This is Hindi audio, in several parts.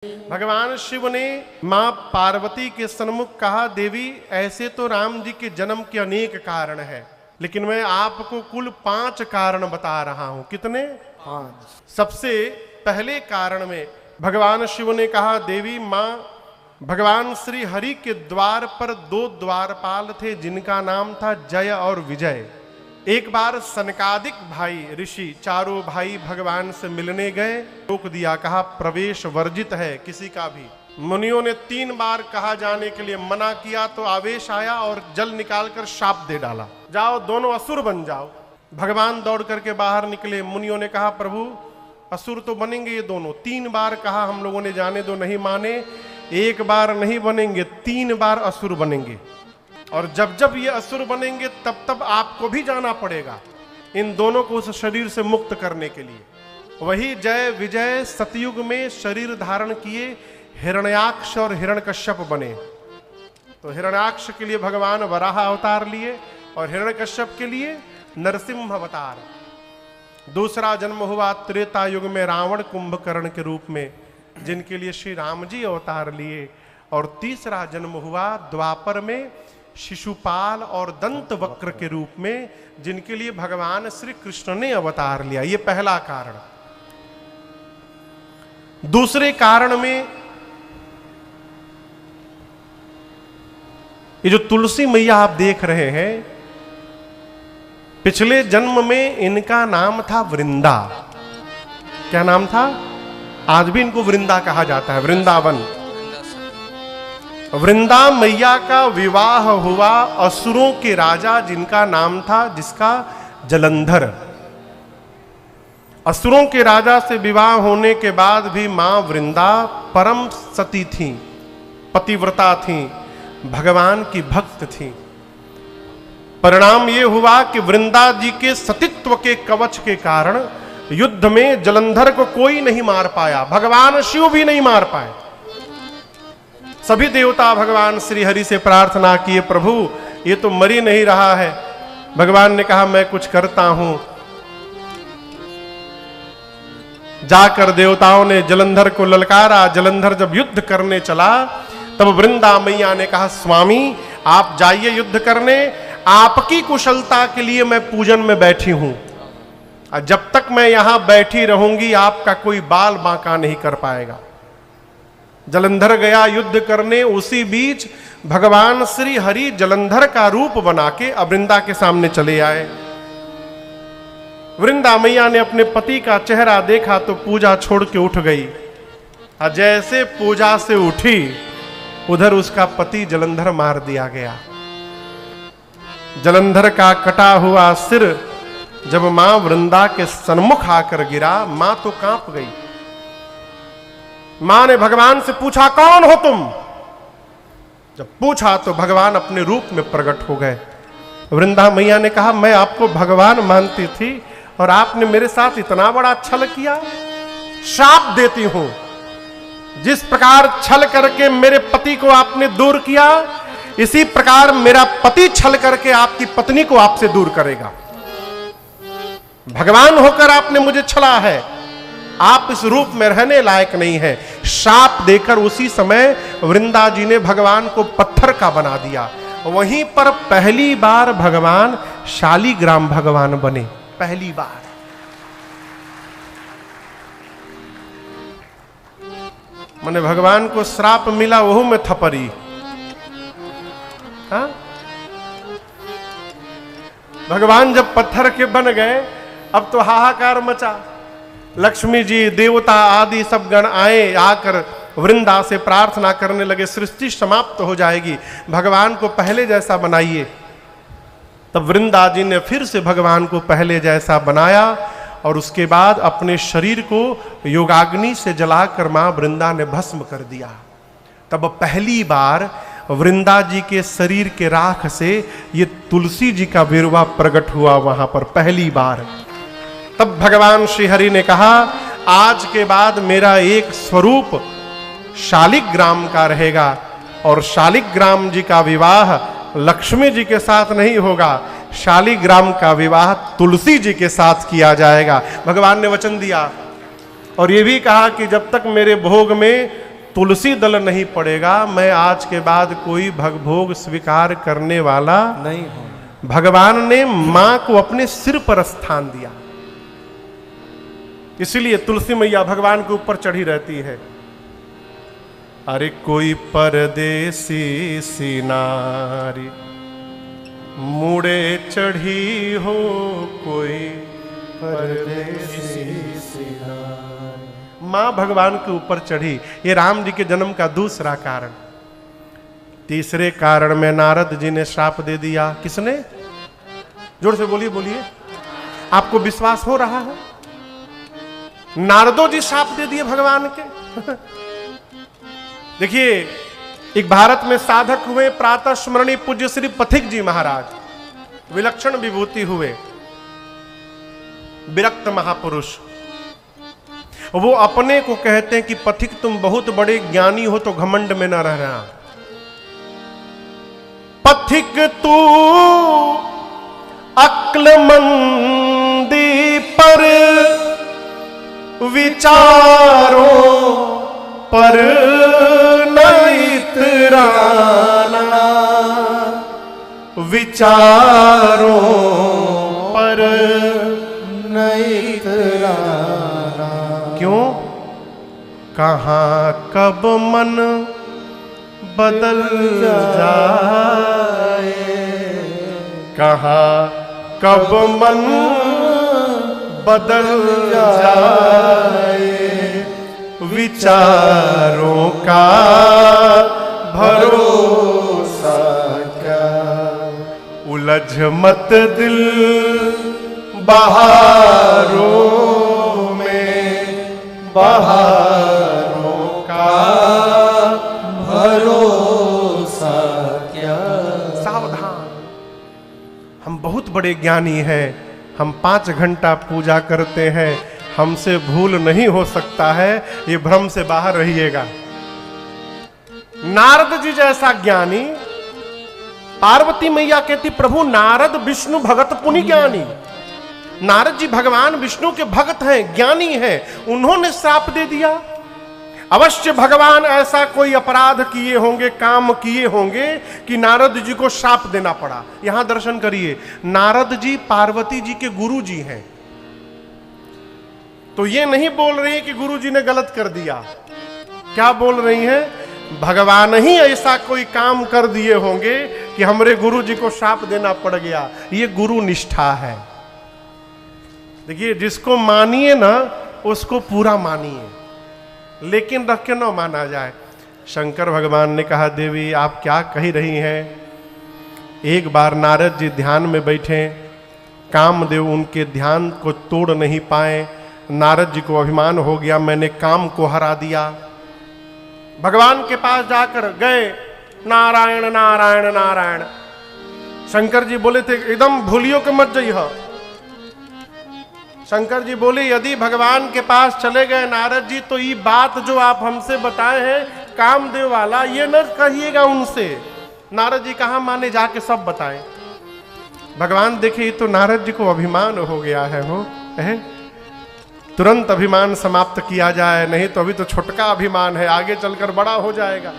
भगवान शिव ने मां पार्वती के सन्मुख कहा, देवी ऐसे तो राम जी के जन्म के अनेक कारण है, लेकिन मैं आपको कुल 5 कारण बता रहा हूं। कितने? 5। सबसे पहले कारण में भगवान शिव ने कहा, देवी मां, भगवान श्री हरि के द्वार पर 2 द्वारपाल थे जिनका नाम था जय और विजय। एक बार सनकादिक भाई ऋषि चारों भाई भगवान से मिलने गए, रोक दिया, कहा प्रवेश वर्जित है किसी का भी। मुनियों ने 3 बार कहा जाने के लिए मना किया तो आवेश आया और जल निकालकर शाप दे डाला, जाओ दोनों असुर बन जाओ। भगवान दौड़ करके बाहर निकले। मुनियों ने कहा, प्रभु असुर तो बनेंगे ये दोनों, 3 बार कहा हम लोगों ने, जाने दो, नहीं माने। 1 बार नहीं बनेंगे, 3 बार असुर बनेंगे, और जब जब ये असुर बनेंगे तब तब आपको भी जाना पड़ेगा इन दोनों को उस शरीर से मुक्त करने के लिए। वही जय विजय सतयुग में शरीर धारण किए हिरण्याक्ष और हिरण्यकश्यप बने। तो हिरण्याक्ष के लिए भगवान वराह अवतार लिए और हिरण्यकश्यप के लिए नरसिंह अवतार। दूसरा जन्म हुआ त्रेता युग में रावण कुंभकर्ण के रूप में, जिनके लिए श्री राम जी अवतार लिए। और तीसरा जन्म हुआ द्वापर में शिशुपाल और दंत वक्र के रूप में, जिनके लिए भगवान श्री कृष्ण ने अवतार लिया। ये पहला कारण। दूसरे कारण में ये जो तुलसी मैया आप देख रहे हैं, पिछले जन्म में इनका नाम था वृंदा। क्या नाम था? आज भी इनको वृंदा कहा जाता है, वृंदावन। वृंदा मैया का विवाह हुआ असुरों के राजा जिनका नाम था, जिसका जलंधर। असुरों के राजा से विवाह होने के बाद भी मां वृंदा परम सती थीं, पतिव्रता थीं, भगवान की भक्त थीं। परिणाम ये हुआ कि वृंदा जी के सतीत्व के कवच के कारण युद्ध में जलंधर को कोई नहीं मार पाया, भगवान शिव भी नहीं मार पाए। सभी देवता भगवान श्री हरि से प्रार्थना किए, प्रभु ये तो मर ही नहीं रहा है। भगवान ने कहा, मैं कुछ करता हूं। जाकर देवताओं ने जलंधर को ललकारा। जलंधर जब युद्ध करने चला तब वृंदा मैया ने कहा, स्वामी आप जाइए युद्ध करने, आपकी कुशलता के लिए मैं पूजन में बैठी हूं, और जब तक मैं यहां बैठी रहूंगी आपका कोई बाल बांका नहीं कर पाएगा। जलंधर गया युद्ध करने। उसी बीच भगवान श्री हरि जलंधर का रूप बना के वृंदा के सामने चले आए। वृंदा मैया ने अपने पति का चेहरा देखा तो पूजा छोड़ के उठ गई। जैसे पूजा से उठी उधर उसका पति जलंधर मार दिया गया। जलंधर का कटा हुआ सिर जब मां वृंदा के सन्मुख आकर गिरा, मां तो कांप गई। मां ने भगवान से पूछा, कौन हो तुम? जब पूछा तो भगवान अपने रूप में प्रकट हो गए। वृंदा मैया ने कहा, मैं आपको भगवान मानती थी और आपने मेरे साथ इतना बड़ा छल किया। श्राप देती हूं, जिस प्रकार छल करके मेरे पति को आपने दूर किया, इसी प्रकार मेरा पति छल करके आपकी पत्नी को आपसे दूर करेगा। भगवान होकर आपने मुझे छला है, आप इस रूप में रहने लायक नहीं है। शाप देकर उसी समय वृंदा जी ने भगवान को पत्थर का बना दिया। वहीं पर पहली बार भगवान शालिग्राम भगवान बने, पहली बार। माने भगवान को श्राप मिला, वहू में थपरी। हाँ? भगवान जब पत्थर के बन गए, अब तो हाहाकार मचा। लक्ष्मी जी, देवता आदि सब गण आए, आकर वृंदा से प्रार्थना करने लगे, सृष्टि समाप्त हो जाएगी, भगवान को पहले जैसा बनाइए। तब वृंदा जी ने फिर से भगवान को पहले जैसा बनाया और उसके बाद अपने शरीर को योगाग्नि से जलाकर मां वृंदा ने भस्म कर दिया। तब पहली बार वृंदा जी के शरीर के राख से ये तुलसी जी का विरवा प्रकट हुआ वहां पर पहली बार। तब भगवान श्री हरि ने कहा, आज के बाद मेरा एक स्वरूप शालिग्राम का रहेगा और शालिग्राम जी का विवाह लक्ष्मी जी के साथ नहीं होगा, शालिग्राम का विवाह तुलसी जी के साथ किया जाएगा। भगवान ने वचन दिया और ये भी कहा कि जब तक मेरे भोग में तुलसी दल नहीं पड़ेगा, मैं आज के बाद कोई भगभोग स्वीकार करने वाला नहीं हो। भगवान ने मां को अपने सिर पर स्थान दिया, इसीलिए तुलसी मैया भगवान के ऊपर चढ़ी रहती है। अरे कोई परदेसी सी नारी मुड़े चढ़ी हो, कोई परदेसी सी नारी। मां भगवान के ऊपर चढ़ी। ये राम जी के जन्म का दूसरा कारण। तीसरे कारण में नारद जी ने श्राप दे दिया। किसने? जोर से बोलिए बोलिए, आपको विश्वास हो रहा है? नारदो जी श्राप दे दिए भगवान के। देखिए, एक भारत में साधक हुए, प्रातः स्मरणीय पूज्य श्री पथिक जी महाराज, विलक्षण विभूति हुए, विरक्त महापुरुष। वो अपने को कहते हैं कि पथिक तुम बहुत बड़े ज्ञानी हो, तो घमंड में न रहना। पथिक तू अक्लमंदी पर विचारों पर नहीं इतराना, विचारों पर नहीं इतराना। क्यों? कहाँ कब मन बदल जाए, कहाँ कब मन बदल जाए, विचारों का भरोसा क्या। उलझ मत दिल बहारों में, बहारों का भरोसा क्या। सावधान, हम बहुत बड़े ज्ञानी हैं, हम 5 घंटा पूजा करते हैं, हमसे भूल नहीं हो सकता है, ये भ्रम से बाहर रहिएगा। नारद जी जैसा ज्ञानी, पार्वती मैया कहती प्रभु नारद विष्णु भगत पुनि ज्ञानी। नारद जी भगवान विष्णु के भक्त हैं, ज्ञानी हैं, उन्होंने श्राप दे दिया। अवश्य भगवान ऐसा कोई अपराध किए होंगे, काम किए होंगे कि नारद जी को श्राप देना पड़ा। यहां दर्शन करिए, नारद जी पार्वती जी के गुरु जी हैं, तो ये नहीं बोल रही कि गुरु जी ने गलत कर दिया। क्या बोल रही हैं? भगवान ही ऐसा कोई काम कर दिए होंगे कि हमरे गुरु जी को श्राप देना पड़ गया। ये गुरु निष्ठा है। देखिए, जिसको मानिए ना उसको पूरा मानिए, लेकिन रख के न माना जाए। शंकर भगवान ने कहा देवी आप क्या कही रही हैं? एक बार नारद जी ध्यान में बैठे, कामदेव उनके ध्यान को तोड़ नहीं पाए। नारद जी को अभिमान हो गया, मैंने काम को हरा दिया। भगवान के पास जाकर गए, नारायण नारायण नारायण। शंकर जी बोले थे एकदम भूलियो के मत जाइए। शंकर जी बोले यदि भगवान के पास चले गए नारद जी, तो ये बात जो आप हमसे बताए हैं कामदेव वाला, ये न कहिएगा उनसे। नारद जी कहाँ माने, जाके सब बताएं। भगवान देखे तो नारद जी को अभिमान हो गया है, हो तुरंत अभिमान समाप्त किया जाए, नहीं तो अभी तो छोटका अभिमान है, आगे चलकर बड़ा हो जाएगा।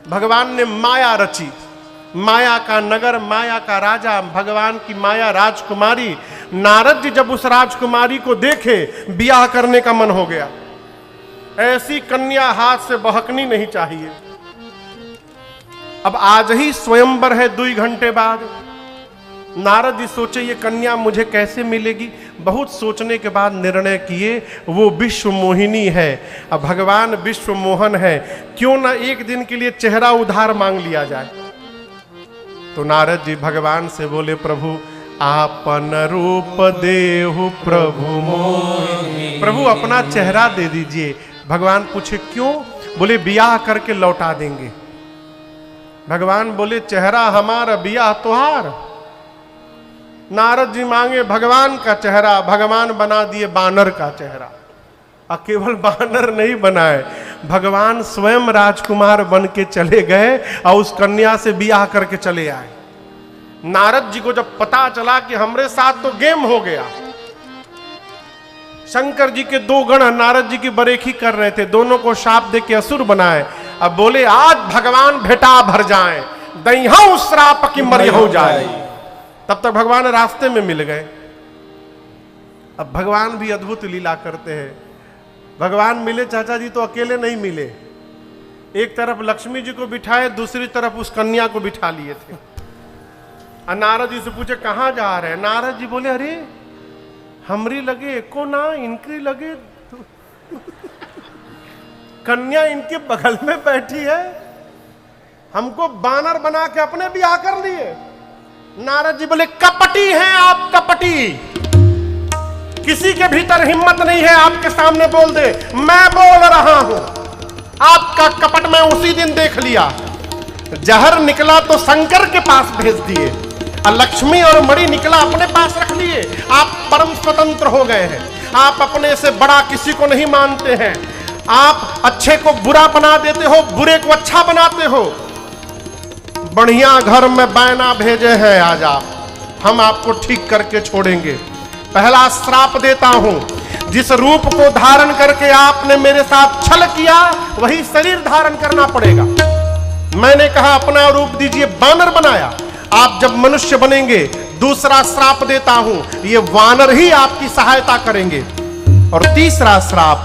भगवान ने माया रची, माया का नगर, माया का राजा, भगवान की माया राजकुमारी। नारद जी जब उस राजकुमारी को देखे, ब्याह करने का मन हो गया। ऐसी कन्या हाथ से बहकनी नहीं चाहिए। अब आज ही स्वयंवर है 2 घंटे बाद। नारद जी सोचे ये कन्या मुझे कैसे मिलेगी। बहुत सोचने के बाद निर्णय किए वो विश्व मोहिनी है। अब भगवान विश्व मोहन है, क्यों ना एक दिन के लिए चेहरा उधार मांग लिया जाए। तो नारद जी भगवान से बोले प्रभु आपन रूप देहु प्रभु मोहिनी, प्रभु अपना चेहरा दे दीजिए। भगवान पूछे क्यों? बोले ब्याह करके लौटा देंगे। भगवान बोले चेहरा हमारा, ब्याह तुहार। नारद जी मांगे भगवान का चेहरा, भगवान बना दिए बानर का चेहरा। और केवल बानर नहीं बनाए, भगवान स्वयं राजकुमार बन के चले गए और उस कन्या से ब्याह करके चले आए। नारद जी को जब पता चला कि हमरे साथ तो गेम हो गया, शंकर जी के दो गण नारद जी की बरेखी कर रहे थे, दोनों को शाप दे के असुर बनाए। अब बोले आज भगवान भेटा भर जाए, दैहौ श्राप की मर हो जाए। तब तक भगवान रास्ते में मिल गए। अब भगवान भी अद्भुत लीला करते हैं। भगवान मिले चाचा जी तो अकेले नहीं मिले, एक तरफ लक्ष्मी जी को बिठाए, दूसरी तरफ उस कन्या को बिठा लिए थे। और नारद जी से पूछे कहां जा रहे हैं? नारद जी बोले अरे हमरी लगे एको ना, इनकी लगे कन्या इनके बगल में बैठी है, हमको बानर बना के अपने ब्याह कर लिए। नारद जी बोले कपटी हैं आप, कपटी, किसी के भीतर हिम्मत नहीं है आपके सामने बोल दे मैं बोल रहा हूं। आपका कपट मैं उसी दिन देख लिया। जहर निकला तो शंकर के पास भेज दिए, लक्ष्मी और मणि निकला अपने पास रख लिए। आप परम स्वतंत्र हो गए हैं। आप अपने से बड़ा किसी को नहीं मानते हैं। आप अच्छे को बुरा बना देते हो, बुरे को अच्छा बनाते हो। बढ़िया घर में बैना भेजे हैं आज आप, हम आपको ठीक करके छोड़ेंगे। पहला श्राप देता हूं, जिस रूप को धारण करके आपने मेरे साथ छल किया वही शरीर धारण करना पड़ेगा। मैंने कहा अपना रूप दीजिए, बानर बनाया। आप जब मनुष्य बनेंगे, दूसरा श्राप देता हूं, ये वानर ही आपकी सहायता करेंगे। और तीसरा श्राप,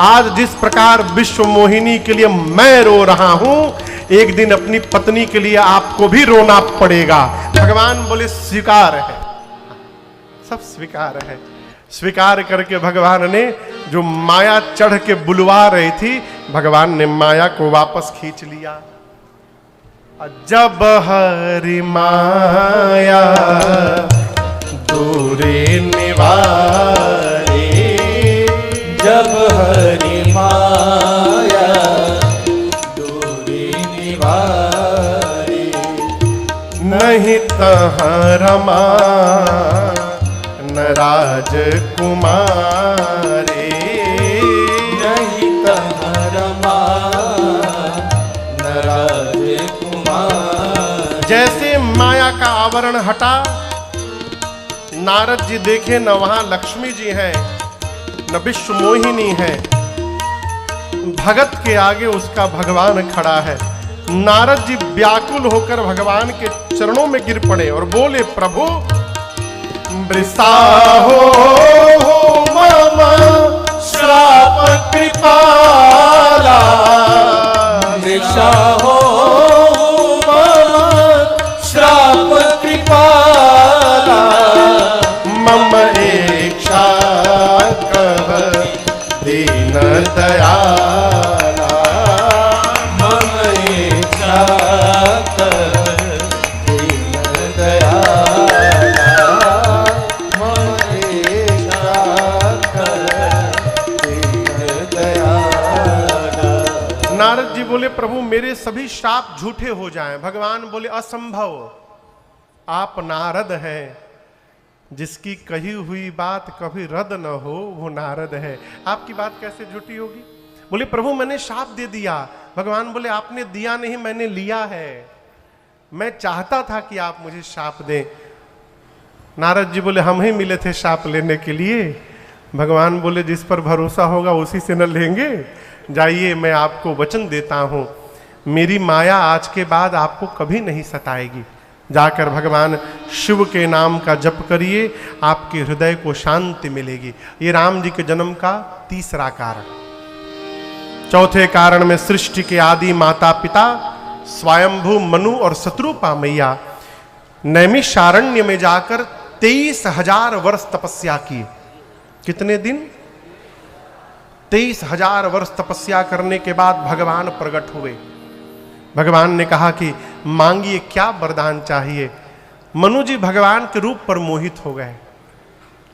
आज जिस प्रकार विश्व मोहिनी के लिए मैं रो रहा हूं, एक दिन अपनी पत्नी के लिए आपको भी रोना पड़ेगा। भगवान बोले स्वीकार है, सब स्वीकार है। स्वीकार करके भगवान ने जो माया चढ़ के बुलवा रही थी, भगवान ने माया को वापस खींच लिया। जब हरि माया दूरे निवारे, जब हरि माया दूरे निवारे, नहीं तहाँ रमा न राजकुमारे, नहीं तहाँ रमा न राजकुमारे। जैसे माया का आवरण हटा, नारद जी देखे न वहां लक्ष्मी जी हैं न विश्व मोहिनी है, भगत के आगे उसका भगवान खड़ा है। नारद जी व्याकुल होकर भगवान के चरणों में गिर पड़े और बोले प्रभु वृषा हो मम श्राप कृपाला, वृषा हो श्राप कृपाला, मम इच्छा कह दीन दयाला, मम इच्छा कह दीन दयाला, मम इच्छा कह दीन दयाला। नारद जी बोले प्रभु मेरे सभी शाप झूठे हो जाएं। भगवान बोले असंभव, आप नारद हैं, जिसकी कही हुई बात कभी रद्द न हो वो नारद है। आपकी बात कैसे झूठी होगी? बोले प्रभु मैंने शाप दे दिया। भगवान बोले आपने दिया नहीं, मैंने लिया है। मैं चाहता था कि आप मुझे शाप दें। नारद जी बोले हम ही मिले थे शाप लेने के लिए। भगवान बोले जिस पर भरोसा होगा उसी से न लेंगे। जाइए मैं आपको वचन देता हूं, मेरी माया आज के बाद आपको कभी नहीं सताएगी। जाकर भगवान शिव के नाम का जप करिए, आपके हृदय को शांति मिलेगी। ये राम जी के जन्म का तीसरा कारण। चौथे कारण में सृष्टि के आदि माता पिता स्वयंभू मनु और शत्रुपा मैया नैमिषारण्य में जाकर 23,000 वर्ष तपस्या की। कितने दिन? 23,000 वर्ष तपस्या करने के बाद भगवान प्रकट हुए। भगवान ने कहा कि मांगिए क्या वरदान चाहिए। मनु जी भगवान के रूप पर मोहित हो गए।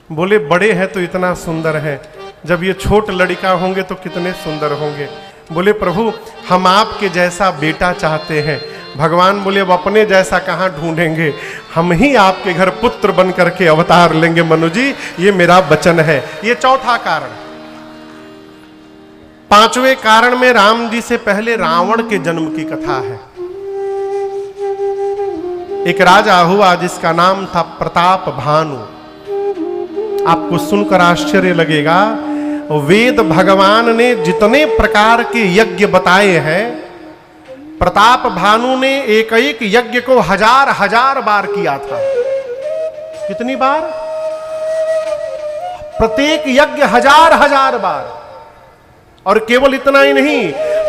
बोले बड़े हैं तो इतना सुंदर है, जब ये छोट लड़का होंगे तो कितने सुंदर होंगे। बोले प्रभु हम आपके जैसा बेटा चाहते हैं। भगवान बोले अब अपने जैसा कहाँ ढूंढेंगे, हम ही आपके घर पुत्र बन करके अवतार लेंगे मनु जी, ये मेरा वचन है। ये चौथा कारण। पांचवें कारण में राम जी से पहले रावण के जन्म की कथा है। एक राजा हुआ जिसका नाम था प्रताप भानु। आपको सुनकर आश्चर्य लगेगा, वेद भगवान ने जितने प्रकार के यज्ञ बताए हैं, प्रताप भानु ने एक एक यज्ञ को हजार हजार बार किया था। कितनी बार? प्रत्येक यज्ञ हजार हजार बार। और केवल इतना ही नहीं,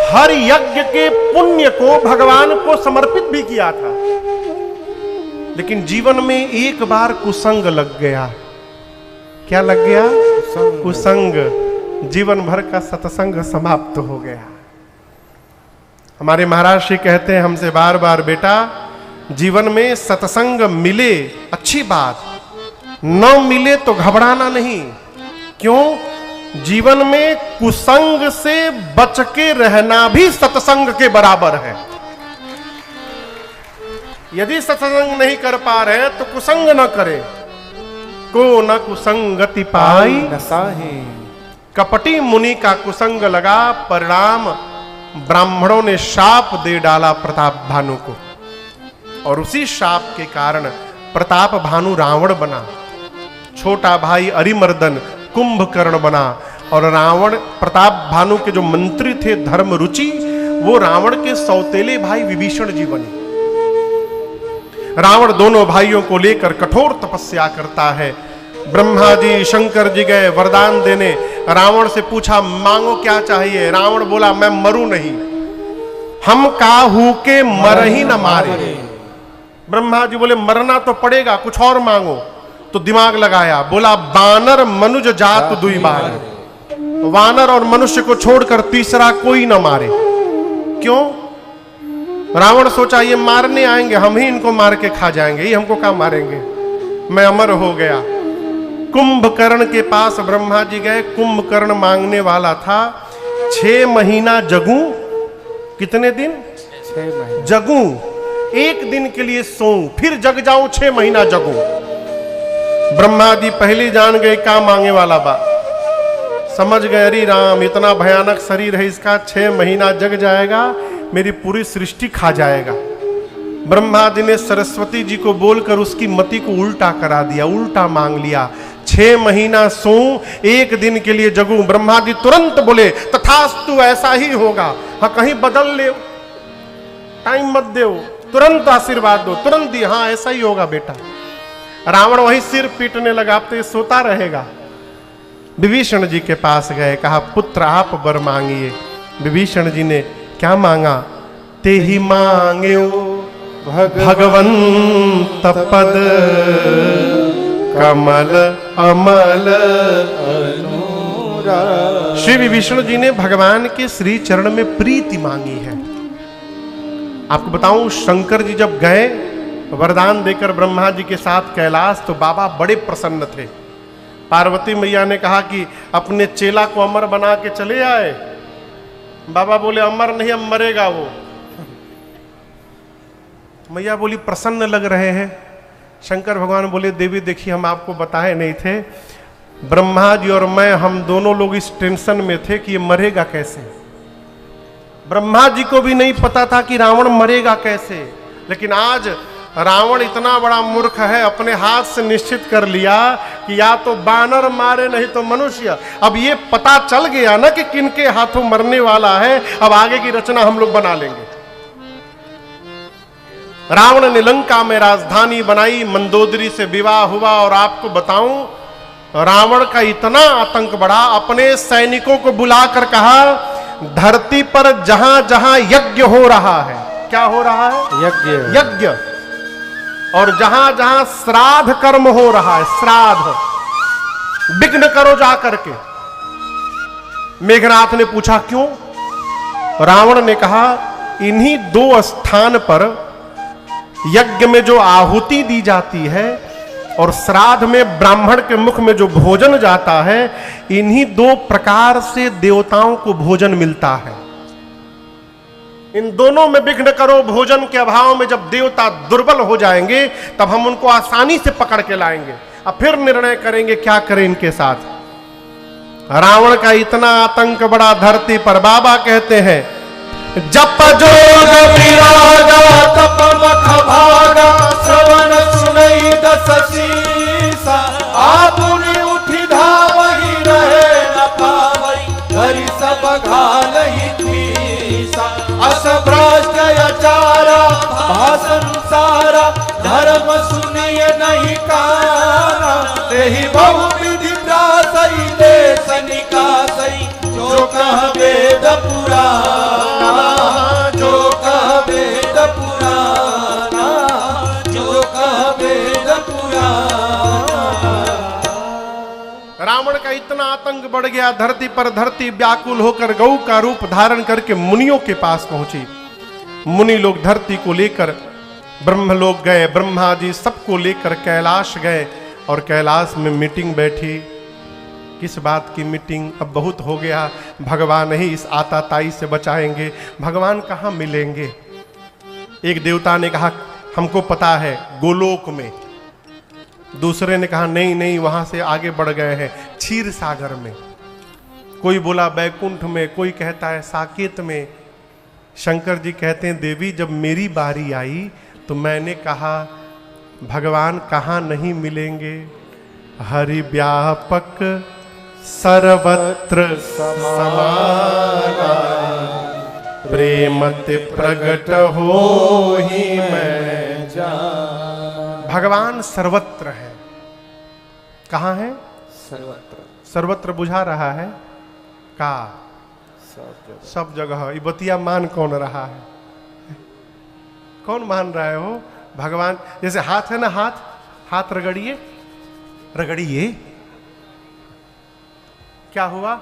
हर यज्ञ के पुण्य को भगवान को समर्पित भी किया था। लेकिन जीवन में एक बार कुसंग लग गया। क्या लग गया? कुसंग। जीवन भर का सत्संग समाप्त हो गया। हमारे महाराज श्री कहते हैं हमसे बार बार, बेटा जीवन में सत्संग मिले अच्छी बात, न मिले तो घबराना नहीं। क्यों? जीवन में कुसंग से बच के रहना भी सत्संग के बराबर है। यदि सत्संग नहीं कर पा रहे तो कुसंग न करे। को न कुसंगति पाई न साहे। कपटी मुनि का कुसंग लगा, परिणाम ब्राह्मणों ने शाप दे डाला प्रताप भानु को। और उसी शाप के कारण प्रताप भानु रावण बना, छोटा भाई अरिमर्दन कुंभकर्ण बना, और रावण प्रताप भानु के जो मंत्री थे धर्म रुचि, वो रावण के सौतेले भाई विभीषण जी बने। रावण दोनों भाइयों को लेकर कठोर तपस्या करता है। ब्रह्मा जी शंकर जी गए वरदान देने, रावण से पूछा मांगो क्या चाहिए। रावण बोला मैं मरूं नहीं, हम काहू के मर ही न मारे। ब्रह्मा जी बोले मरना तो पड़ेगा, कुछ और मांगो। तो दिमाग लगाया, बोला बानर मनुज जात दुई बार, वानर और मनुष्य को छोड़कर तीसरा कोई न मारे। क्यों? रावण सोचा ये मारने आएंगे, हम ही इनको मार के खा जाएंगे, ये हमको क्या मारेंगे, मैं अमर हो गया। कुंभकर्ण के पास ब्रह्मा जी गए, कुंभकर्ण मांगने वाला था 6 महीना जगूं। कितने दिन? 6 महीने जगूं, एक दिन के लिए सोऊं, फिर जग जाऊं, 6 महीना जगूं। ब्रह्मा जी पहले जान गए क्या मांगे वाला बा, समझ गए अरे राम इतना भयानक शरीर है इसका, 6 महीना जग जाएगा, मेरी पूरी सृष्टि खा जाएगा। ब्रह्मा जी ने सरस्वती जी को बोलकर उसकी मति को उल्टा करा दिया, उल्टा मांग लिया। 6 महीना सोऊं, एक दिन के लिए जगूं। ब्रह्मा जी तुरंत बोले तथास्तु, ऐसा ही होगा। हाँ कहीं बदल ले, टाइम मत दो, तुरंत आशीर्वाद दो, तुरंत दी, हाँ ऐसा ही होगा बेटा। रावण वही सिर पीटने लगा, अब तो ये सोता रहेगा। विभीषण जी के पास गए, कहा पुत्र आप वर मांगिए। विभीषण जी ने क्या मांगा? ते ही मांगे भगवंत पद, कमल अमल अनुराग। श्री विभीषण जी ने भगवान के श्री चरण में प्रीति मांगी है। आपको बताऊं, शंकर जी जब गए वरदान देकर ब्रह्मा जी के साथ कैलाश, तो बाबा बड़े प्रसन्न थे। पार्वती मैया ने कहा कि अपने चेला को अमर बना के चले आए। बाबा बोले अमर नहीं, अब मरेगा वो। मैया बोली प्रसन्न लग रहे हैं। शंकर भगवान बोले देवी देखिए हम आपको बताए नहीं थे, ब्रह्मा जी और मैं हम दोनों लोग इस टेंशन में थे कि ये मरेगा कैसे। ब्रह्मा जी को भी नहीं पता था कि रावण मरेगा कैसे, लेकिन आज रावण इतना बड़ा मूर्ख है, अपने हाथ से निश्चित कर लिया कि या तो बानर मारे नहीं तो मनुष्य। अब ये पता चल गया ना कि किनके हाथों मरने वाला है, अब आगे की रचना हम लोग बना लेंगे। रावण ने लंका में राजधानी बनाई, मंदोदरी से विवाह हुआ। और आपको बताऊं, रावण का इतना आतंक बढ़ा, अपने सैनिकों को बुलाकर कहा धरती पर जहां जहां यज्ञ हो रहा है, क्या हो रहा है? यज्ञ। यज्ञ। और जहां जहां श्राद्ध कर्म हो रहा है, श्राद्ध विघ्न करो जा करके। मेघनाथ ने पूछा क्यों? रावण ने कहा इन्हीं 2 स्थान पर यज्ञ में जो आहुति दी जाती है और श्राद्ध में ब्राह्मण के मुख में जो भोजन जाता है, इन्हीं 2 प्रकार से देवताओं को भोजन मिलता है। इन दोनों में विघ्न करो। भोजन के अभाव में जब देवता दुर्बल हो जाएंगे तब हम उनको आसानी से पकड़ के लाएंगे, अब फिर निर्णय करेंगे क्या करें इनके साथ। रावण का इतना आतंक बड़ा धरती पर, बाबा कहते हैं जप जोग विरागा तप मख भागा, श्रवण सुनई दस शीसा, आपुनि उठी भ्रष्ट आचारा भाषण सारा धर्म सुनिए नहीं काना तेहि बहु विधि प्रासई देश निकासई जो कह वेद पुराना जो कह वेद पुराना जो कह वेद पुराना। रावण का इतना आतंक बढ़ गया, धरती पर धरती व्याकुल होकर गौ का रूप धारण करके मुनियों के पास पहुंची। मुनि लोग धरती को लेकर ब्रह्मलोक गए, ब्रह्मा जी सबको लेकर कैलाश गए और कैलाश में मीटिंग बैठी। किस बात की मीटिंग? अब बहुत हो गया, भगवान ही इस आताताई से बचाएंगे, भगवान कहाँ मिलेंगे। एक देवता ने कहा हमको पता है गोलोक में, दूसरे ने कहा नहीं नहीं वहां से आगे बढ़ गए हैं क्षीर सागर में, कोई बोला बैकुंठ में, कोई कहता है साकेत में। शंकर जी कहते हैं देवी जब मेरी बारी आई तो मैंने कहा भगवान कहाँ नहीं मिलेंगे, हरि व्यापक सर्वत्र समाना प्रेमति प्रगट हो ही मैं जान। भगवान सर्वत्र है। कहाँ है? सर्वत्र। सर्वत्र बुझा रहा है का? सब जगह। ये बतिया मान कौन रहा है? कौन मान रहा है? हो भगवान। जैसे हाथ है ना, हाथ रगड़िए, रगड़िए, क्या हुआ?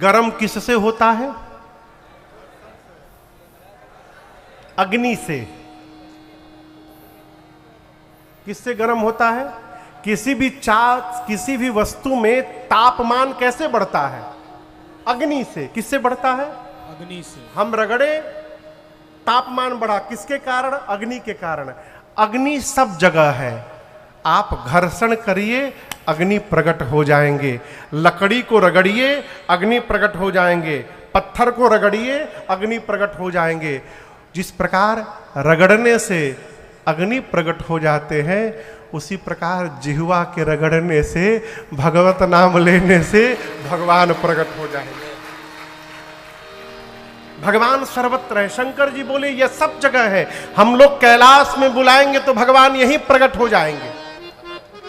गरम किससे होता है? अग्नि से। किससे गरम होता है? किसी भी वस्तु में तापमान कैसे बढ़ता है? अग्नि से। किससे बढ़ता है? अग्नि से। हम रगड़े, तापमान बढ़ा, किसके कारण? अग्नि के कारण। अग्नि सब जगह है। आप घर्षण करिए, अग्नि प्रकट हो जाएंगे। लकड़ी को रगड़िए, अग्नि प्रकट हो जाएंगे। पत्थर को रगड़िए, अग्नि प्रकट हो जाएंगे। जिस प्रकार रगड़ने से अग्नि प्रकट हो जाते हैं, उसी प्रकार जिह्वा के रगड़ने से, भगवत नाम लेने से भगवान प्रकट हो जाएंगे। भगवान सर्वत्र है। शंकर जी बोले यह सब जगह है, हम लोग कैलाश में बुलाएंगे तो भगवान यहीं प्रकट हो जाएंगे।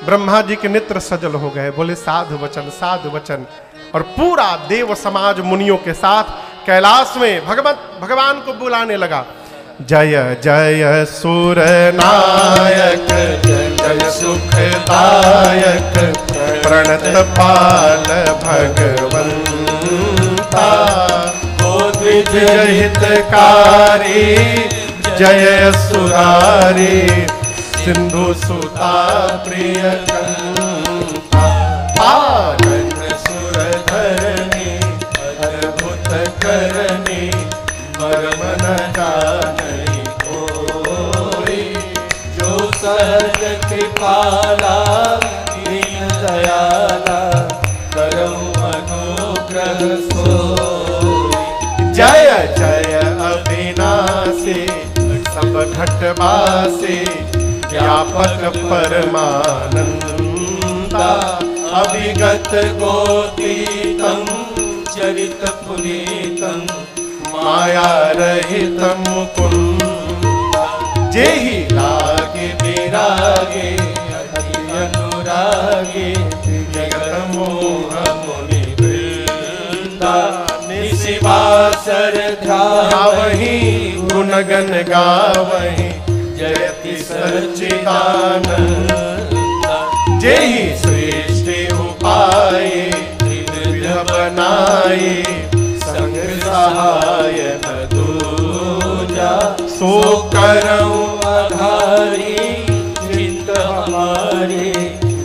ब्रह्मा जी के नेत्र सजल हो गए, बोले साधु वचन, साधु वचन। और पूरा देव समाज मुनियों के साथ कैलाश में भगवान को बुलाने लगा। जय जय सुर नायक, जय सुखदायक, प्रणत पाल भगवंता, जय हितकारी, जय सुरारी, सिंधु सुता प्रियकंता, पालन सुर धरणी, अद्भुत करणी, मर्म न जाने कोई, जो सहज कृपाला दीन दयाला, करऊं अनुग्रह सोई। जय जय अविनाशी, सब घटवासी, व्यापक परमानंदा, अभिगत गोतीतं चरित पुनीतं, माया रहितं मुकुंदा, जेहि लागे विरागे, अति अनुरागे, जगत मोह मुनि वृंदा, निशिवासर ध्यावहि, गुणगन गावहि, जयति सच्चिदानंदा, जेहि सृष्टि उपाय, त्रिविध बनाए, संग सहाय न दूजा, सो करऊं आधारी, चित्त हमारी,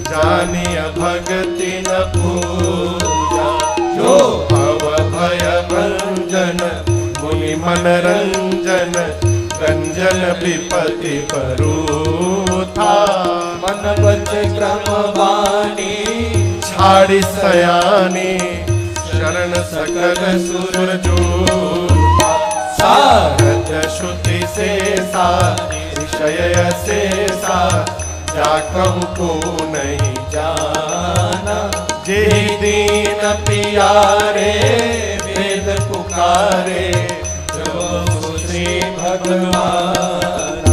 जानिय भगति न पूजा, जो भव भय भंजन, मुनि मनरंजन, रंजन विपति परूथा, मन बच क्रम वाणी, छाड़ी सयानी, शरण सकल सुर जूठा, सारद श्रुति शेषा, विषय शेषा, जाकहु को नहीं जाना, जेहि दीन पियारे, वेद पुकार पधारे जो श्री भगवान।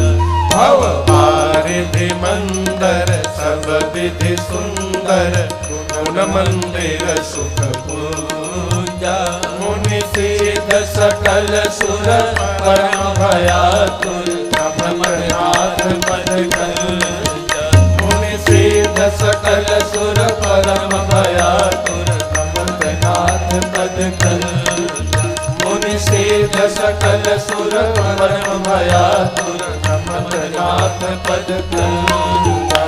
भव पारिधि मंदर सब विधि सुंदर गुण मंदिर सुख पूजा। मुनि सिद्ध सकल सुर परम भयातुर भ्रमरनाथ पद कल्जा। मुनि सिद्ध सकल सुर परम भयातुर भ्रमरनाथ पद कल्जा। मुनि सिद्ध सकल सुर परम भयातुर भ्रमरनाथ पद कल्जा।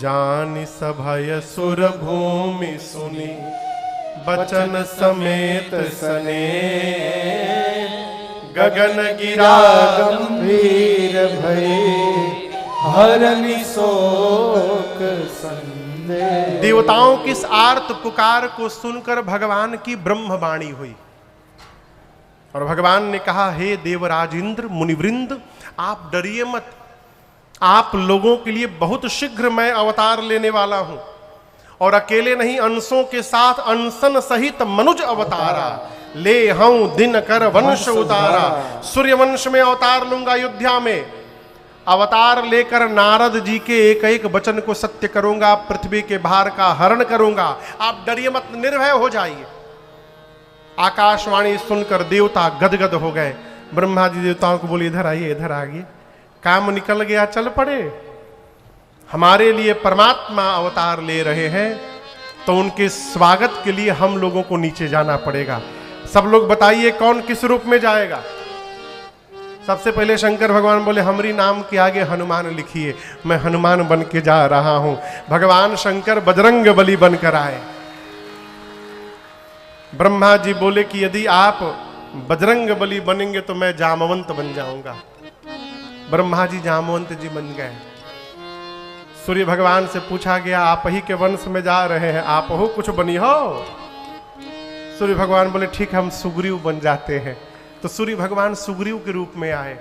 जानि सभय सुर भूमि सुनि बचन समेत सने। गगन गिरा गंभीर भय हरनि शोक संदेह। देवताओं की इस आर्त पुकार को सुनकर भगवान की ब्रह्मवाणी हुई और भगवान ने कहा, हे देवराज इंद्र मुनिवृंद, आप डरिए मत। आप लोगों के लिए बहुत शीघ्र मैं अवतार लेने वाला हूं और अकेले नहीं, अंशों के साथ अंशन सहित मनुज अवतारा। ले हूं दिन कर वंश उतारा। सूर्य वंश में अवतार लूंगा अयोध्या में। अवतार लेकर नारद जी के एक एक वचन को सत्य करूंगा। पृथ्वी के भार का हरण करूंगा। आप डरिए मत, निर्भय हो जाइए। आकाशवाणी सुनकर देवता गदगद हो गए। ब्रह्मा जी देवताओं को बोले, इधर आइए, इधर आइए। काम निकल गया, चल पड़े। हमारे लिए परमात्मा अवतार ले रहे हैं तो उनके स्वागत के लिए हम लोगों को नीचे जाना पड़ेगा। सब लोग बताइए कौन किस रूप में जाएगा। सबसे पहले शंकर भगवान बोले, हमरी नाम के आगे हनुमान लिखिए। मैं हनुमान बन के जा रहा हूं। भगवान शंकर बजरंग बली बनकर आए। ब्रह्मा जी बोले कि यदि आप बजरंग बली बनेंगे तो मैं जामवंत बन जाऊंगा। ब्रह्मा जी जामवंत जी बन गए। सूर्य भगवान से पूछा गया, आप ही के वंश में जा रहे हैं, आप हो कुछ बनी हो? सूर्य भगवान बोले, ठीक है, हम सुग्रीव बन जाते हैं। तो सूर्य भगवान सुग्रीव के रूप में आए।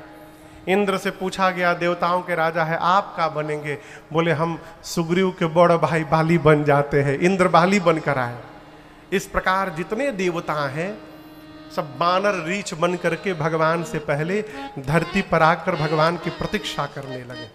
इंद्र से पूछा गया, देवताओं के राजा है, आप क्या बनेंगे? बोले, हम सुग्रीव के बड़ भाई बाली बन जाते हैं। इंद्र बाली बनकर आए। इस प्रकार जितने देवता हैं सब बानर रीछ बन करके भगवान से पहले धरती पर आकर भगवान की प्रतीक्षा करने लगे।